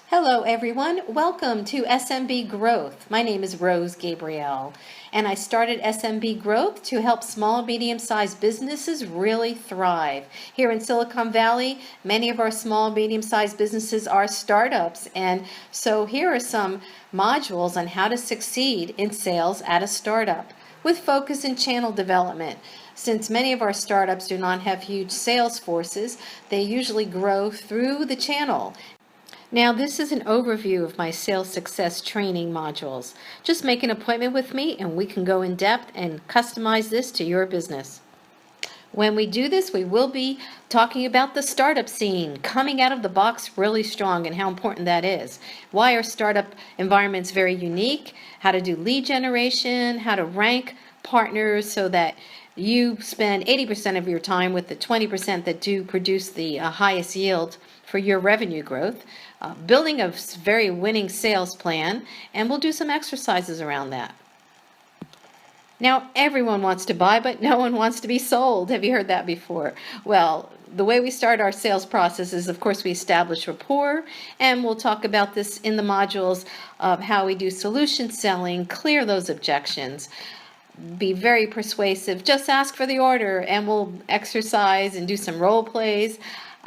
Hello everyone, welcome to SMB Growth. My name is Rose Gabrielle, and I started SMB Growth to help small, medium-sized businesses really thrive. Here in Silicon Valley, many of our small, medium-sized businesses are startups, and so here are some modules on how to succeed in sales at a startup, with focus in channel development. Since many of our startups do not have huge sales forces, they usually grow through the channel. Now, this is an overview of my sales success training modules. Just make an appointment with me and we can go in depth and customize this to your business. When we do this, we will be talking about the startup scene, coming out of the box really strong and how important that is. Why are startup environments very unique? How to do lead generation, how to rank partners so that you spend 80% of your time with the 20% that do produce the highest yield for your revenue growth, building a very winning sales plan, and we'll do some exercises around that. Now, everyone wants to buy, but no one wants to be sold. Have you heard that before? Well, the way we start our sales process is, of course, we establish rapport, and we'll talk about this in the modules of how we do solution selling, clear those objections, be very persuasive, just ask for the order, and we'll exercise and do some role plays.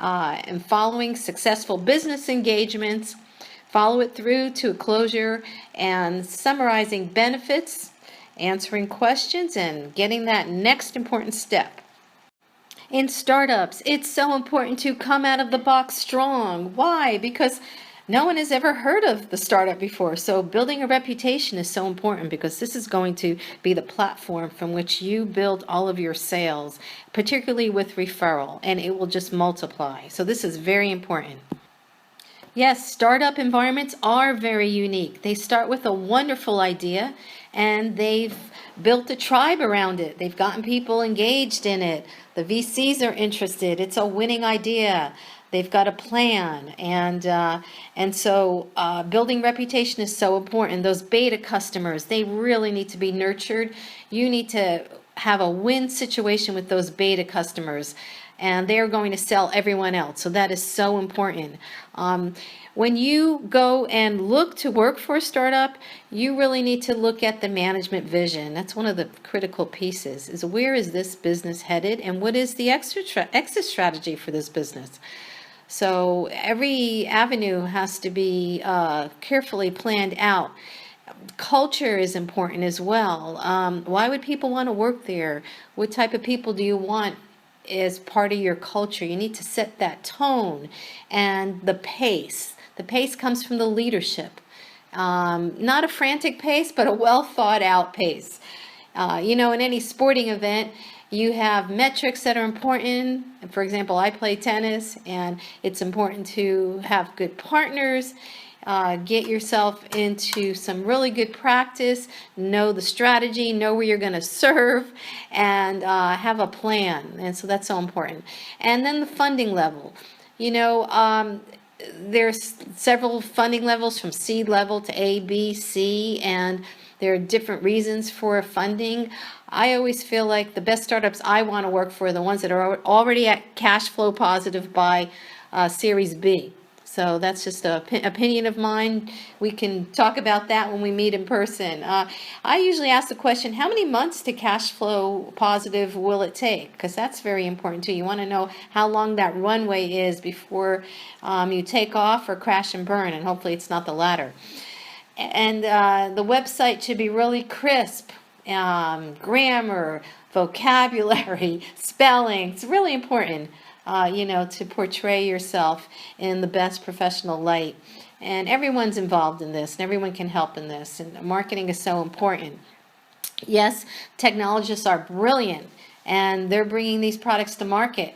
And following successful business engagements, follow it through to a closure and summarizing benefits, answering questions, and getting that next important step. In startups, it's so important to come out of the box strong. Why? Because no one has ever heard of the startup before. So building a reputation is so important because this is going to be the platform from which you build all of your sales, particularly with referral, and it will just multiply. So this is very important. Yes, startup environments are very unique. They start with a wonderful idea and they've built a tribe around it. They've gotten people engaged in it. The VCs are interested. It's a winning idea. They've got a plan, and so building reputation is so important. Those beta customers, they really need to be nurtured. You need to have a win situation with those beta customers, and they're going to sell everyone else. So that is so important. When you go and look to work for a startup, you really need to look at the management vision. That's one of the critical pieces, is where is this business headed and what is the exit strategy for this business? So every avenue has to be carefully planned out. Culture is important as well. Why would people want to work there? What type of people do you want as part of your culture? You need to set that tone and the pace. The pace comes from the leadership. Not a frantic pace, but a well thought out pace. In any sporting event, you have metrics that are important. For example, I play tennis, and it's important to have good partners, get yourself into some really good practice, know the strategy, know where you're going to serve, and have a plan. And so that's so important. And then the funding level. There's several funding levels from seed level to A, B, C, and there are different reasons for funding. I always feel like the best startups I want to work for are the ones that are already at cash flow positive by Series B. So that's just an opinion of mine. We can talk about that when we meet in person. I usually ask the question, how many months to cash flow positive will it take? Because that's very important too. You want to know how long that runway is before you take off or crash and burn, and hopefully it's not the latter. And the website should be really crisp. Grammar, vocabulary, spelling. It's really important, to portray yourself in the best professional light. And everyone's involved in this, and everyone can help in this. And marketing is so important. Yes, technologists are brilliant, and they're bringing these products to market.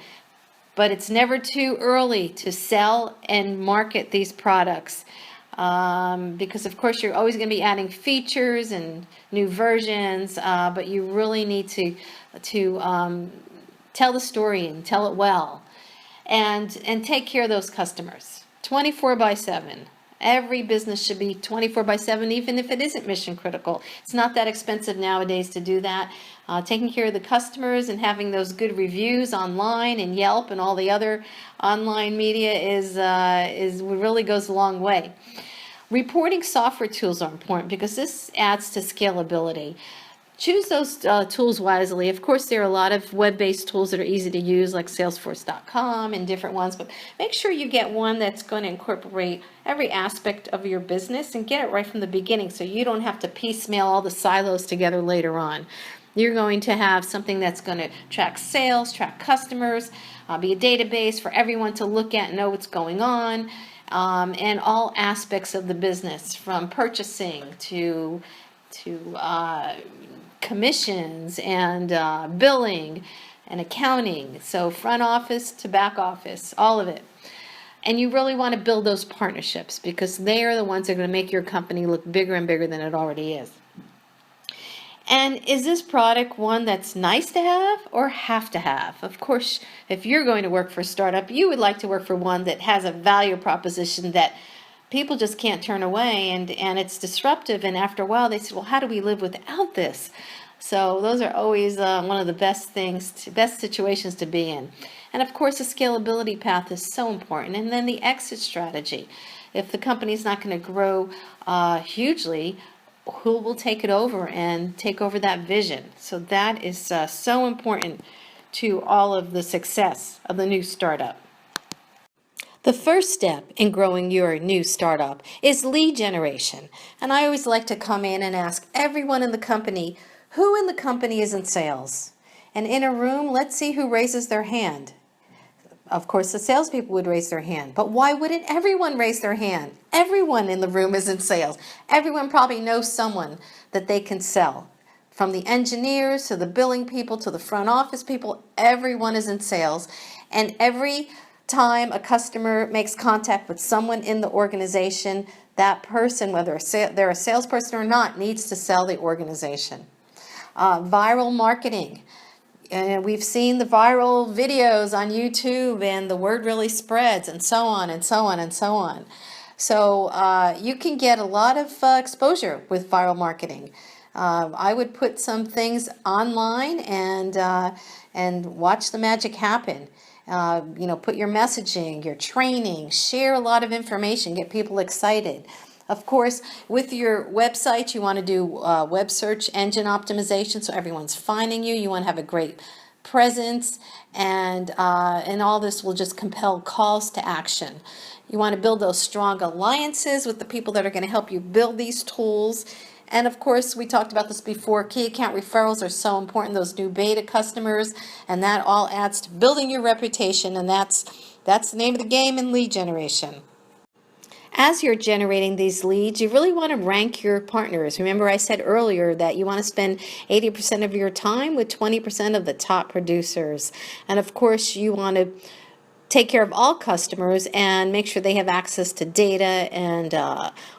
But it's never too early to sell and market these products. Because of course you're always going to be adding features and new versions, but you really need to tell the story and tell it well, and take care of those customers 24/7. Every business should be 24/7, even if it isn't mission critical. It's not that expensive nowadays to do that. Taking care of the customers and having those good reviews online and Yelp and all the other online media is really goes a long way. Reporting software tools are important because this adds to scalability. Choose those tools wisely. Of course, there are a lot of web-based tools that are easy to use, like Salesforce.com and different ones, but make sure you get one that's going to incorporate every aspect of your business and get it right from the beginning so you don't have to piecemeal all the silos together later on. You're going to have something that's going to track sales, track customers, be a database for everyone to look at and know what's going on, and all aspects of the business, from purchasing to commissions and billing and accounting. So front office to back office, all of it. And you really want to build those partnerships because they are the ones that are going to make your company look bigger and bigger than it already is. And is this product one that's nice to have or have to have? Of course, if you're going to work for a startup, you would like to work for one that has a value proposition that people just can't turn away, and it's disruptive, and after a while they say, well, how do we live without this? So those are always one of the best situations to be in. And of course, the scalability path is so important. And then the exit strategy. If the company's not going to grow hugely, who will take it over and take over that vision? So that is so important to all of the success of the new startup. The first step in growing your new startup is lead generation. And I always like to come in and ask everyone in the company, who in the company is in sales? And in a room, let's see who raises their hand. Of course, the salespeople would raise their hand, but why wouldn't everyone raise their hand? Everyone in the room is in sales. Everyone probably knows someone that they can sell. From the engineers to the billing people to the front office people, everyone is in sales. And every time a customer makes contact with someone in the organization, that person, whether they're a salesperson or not, needs to sell the organization. Viral marketing. And we've seen the viral videos on YouTube, and the word really spreads, and so on and so on and so on. So you can get a lot of exposure with viral marketing. I would put some things online and watch the magic happen. Put your messaging, your training, share a lot of information, get people excited. Of course, with your website, you want to do web search engine optimization so everyone's finding you. You want to have a great presence, and all this will just compel calls to action. You want to build those strong alliances with the people that are going to help you build these tools. And of course, we talked about this before, key account referrals are so important, those new beta customers, and that all adds to building your reputation, and that's the name of the game in lead generation. As you're generating these leads, you really want to rank your partners. Remember, I said earlier that you want to spend 80% of your time with 20% of the top producers. And of course, you want to take care of all customers and make sure they have access to data and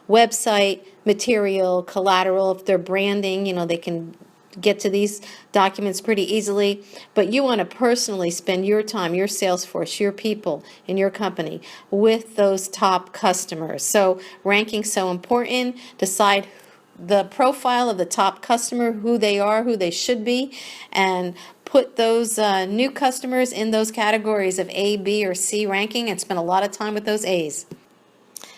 website material, collateral. If they're branding, they can get to these documents pretty easily. But you want to personally spend your time, your sales force, your people in your company with those top customers. So ranking so important. Decide the profile of the top customer, who they are, who they should be, and put those new customers in those categories of A, B, or C ranking, and spend a lot of time with those A's.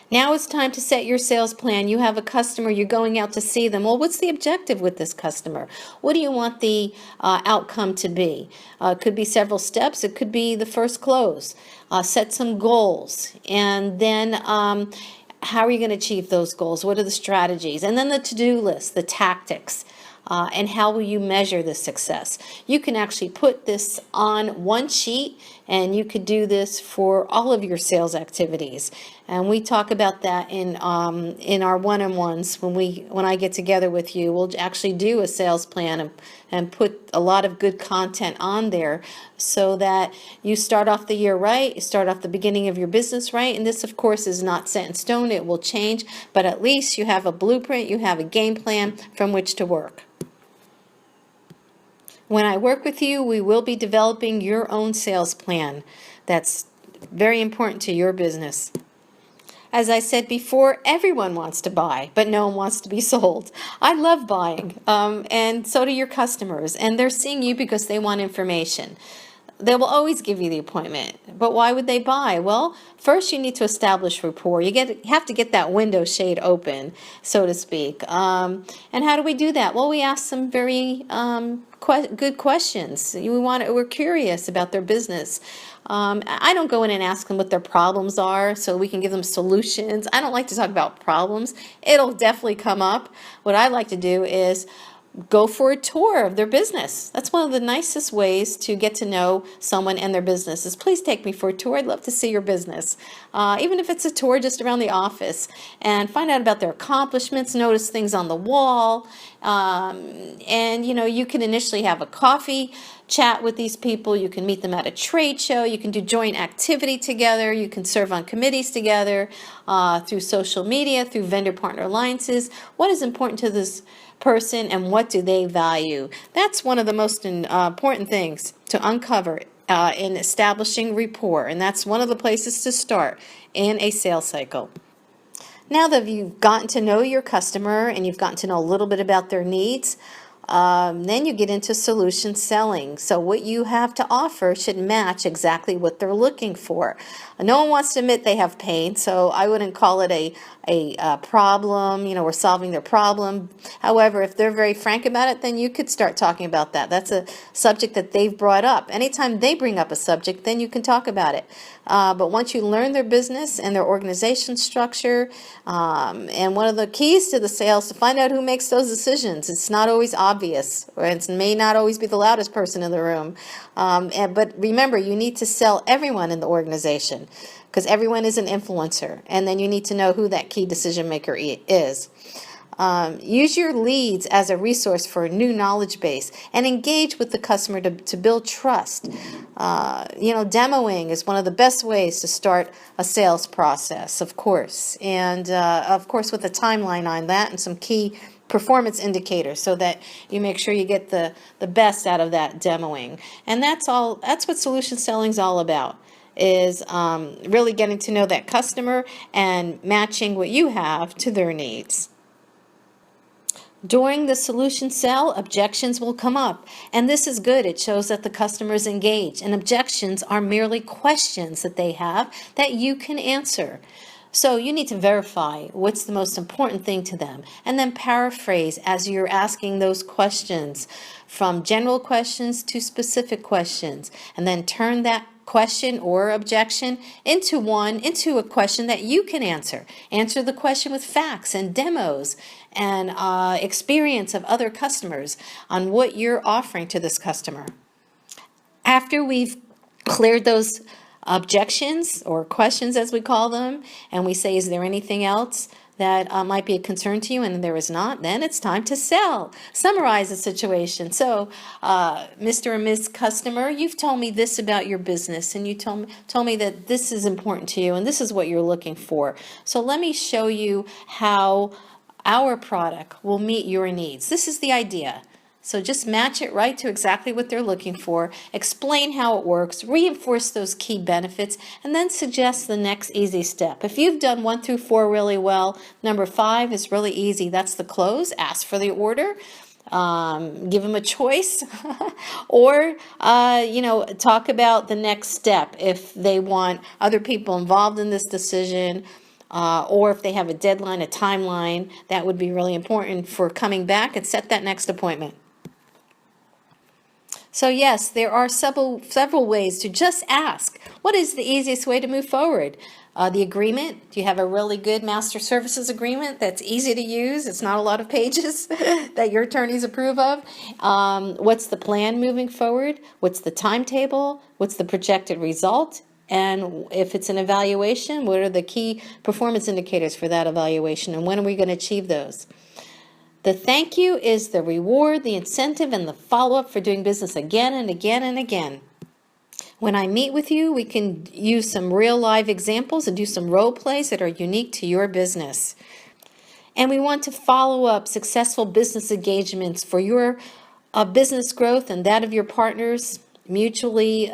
Now it's time to set your sales plan. You have a customer, you're going out to see them. Well, what's the objective with this customer? What do you want the outcome to be? It could be several steps. It could be the first close. Set some goals. And then how are you going to achieve those goals? What are the strategies? And then the to-do list, the tactics. And how will you measure the success? You can actually put this on one sheet, and you could do this for all of your sales activities. And we talk about that in our one-on-ones when I get together with you. We'll actually do a sales plan and put a lot of good content on there so that you start off the year right, you start off the beginning of your business right. And this, of course, is not set in stone. It will change, but at least you have a blueprint, you have a game plan from which to work. When I work with you, we will be developing your own sales plan. That's very important to your business. As I said before, everyone wants to buy, but no one wants to be sold. I love buying, and so do your customers, and they're seeing you because they want information. They will always give you the appointment, but why would they buy? Well, first you need to establish rapport. You have to get that window shade open, so to speak. And how do we do that? Well, we ask some very good questions. We're curious about their business. I don't go in and ask them what their problems are so we can give them solutions. I don't like to talk about problems. It'll definitely come up. What I like to do is go for a tour of their business. That's one of the nicest ways to get to know someone and their business is please take me for a tour. I'd love to see your business. Even if it's a tour just around the office, and find out about their accomplishments, notice things on the wall. And you can initially have a coffee chat with these people. You can meet them at a trade show. You can do joint activity together. You can serve on committees together, through social media, through vendor partner alliances. What is important to this person and what do they value? That's one of the most important things to uncover in establishing rapport, and that's one of the places to start in a sales cycle. Now that you've gotten to know your customer and you've gotten to know a little bit about their needs, then you get into solution selling. So what you have to offer should match exactly what they're looking for. No one wants to admit they have pain, so I wouldn't call it a problem. We're solving their problem. However, if they're very frank about it, then you could start talking about that. That's a subject that they've brought up. Anytime they bring up a subject, then you can talk about it. But once you learn their business and their organization structure, and one of the keys to the sales to find out who makes those decisions. It's not always obvious, or it may not always be the loudest person in the room. But remember, you need to sell everyone in the organization because everyone is an influencer, and then you need to know who that key decision maker is. Use your leads as a resource for a new knowledge base and engage with the customer to build trust. Demoing is one of the best ways to start a sales process, of course. And of course, with a timeline on that and some key performance indicators so that you make sure you get the best out of that demoing. And that's what solution selling is all about. Is really getting to know that customer and matching what you have to their needs. During the solution sell, objections will come up, and this is good. It shows that the customer is engaged, and objections are merely questions that they have that you can answer. So you need to verify what's the most important thing to them, and then paraphrase as you're asking those questions, from general questions to specific questions, and then turn that question or objection into a question that you can answer. Answer the question with facts and demos and experience of other customers on what you're offering to this customer. After we've cleared those objections or questions, as we call them, and we say, is there anything else that might be a concern to you, and there is not, then it's time to sell. Summarize the situation. So, Mr. and Ms. Customer, you've told me this about your business, and you told me that this is important to you, and this is what you're looking for. So let me show you how our product will meet your needs. This is the idea. So just match it right to exactly what they're looking for, explain how it works, reinforce those key benefits, and then suggest the next easy step. If you've done 1 through 4 really well, number 5 is really easy. That's the close. Ask for the order. Give them a choice or, talk about the next step if they want other people involved in this decision. Or if they have a deadline, a timeline, that would be really important for coming back and set that next appointment. So yes, there are several ways to just ask. What is the easiest way to move forward? The agreement. Do you have a really good master services agreement that's easy to use? It's not a lot of pages that your attorneys approve of. What's the plan moving forward? What's the timetable? What's the projected result? And if it's an evaluation, what are the key performance indicators for that evaluation? And when are we going to achieve those? The thank you is the reward, the incentive, and the follow-up for doing business again and again and again. When I meet with you, we can use some real live examples and do some role plays that are unique to your business. And we want to follow up successful business engagements for your business growth and that of your partners, mutually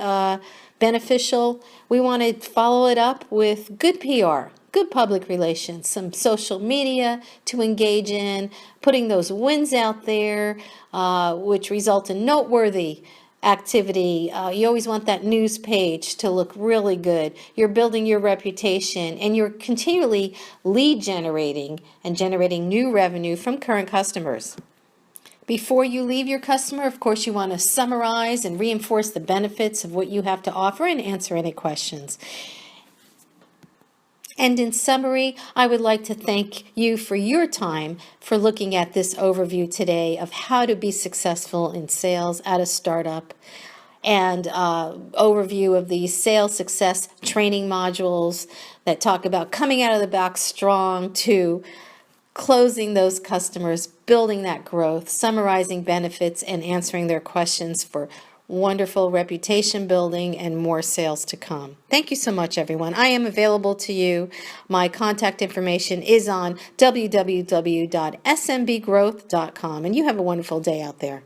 beneficial. We want to follow it up with good PR. good public relations, some social media to engage in, putting those wins out there, which result in noteworthy activity. You always want that news page to look really good. You're building your reputation, and you're continually lead generating and generating new revenue from current customers. Before you leave your customer, of course, you want to summarize and reinforce the benefits of what you have to offer and answer any questions. And in summary, I would like to thank you for your time for looking at this overview today of how to be successful in sales at a startup, and overview of the sales success training modules that talk about coming out of the box strong to closing those customers, building that growth, summarizing benefits, and answering their questions for wonderful reputation building and more sales to come. Thank you so much, everyone. I am available to you. My contact information is on www.smbgrowth.com, and you have a wonderful day out there.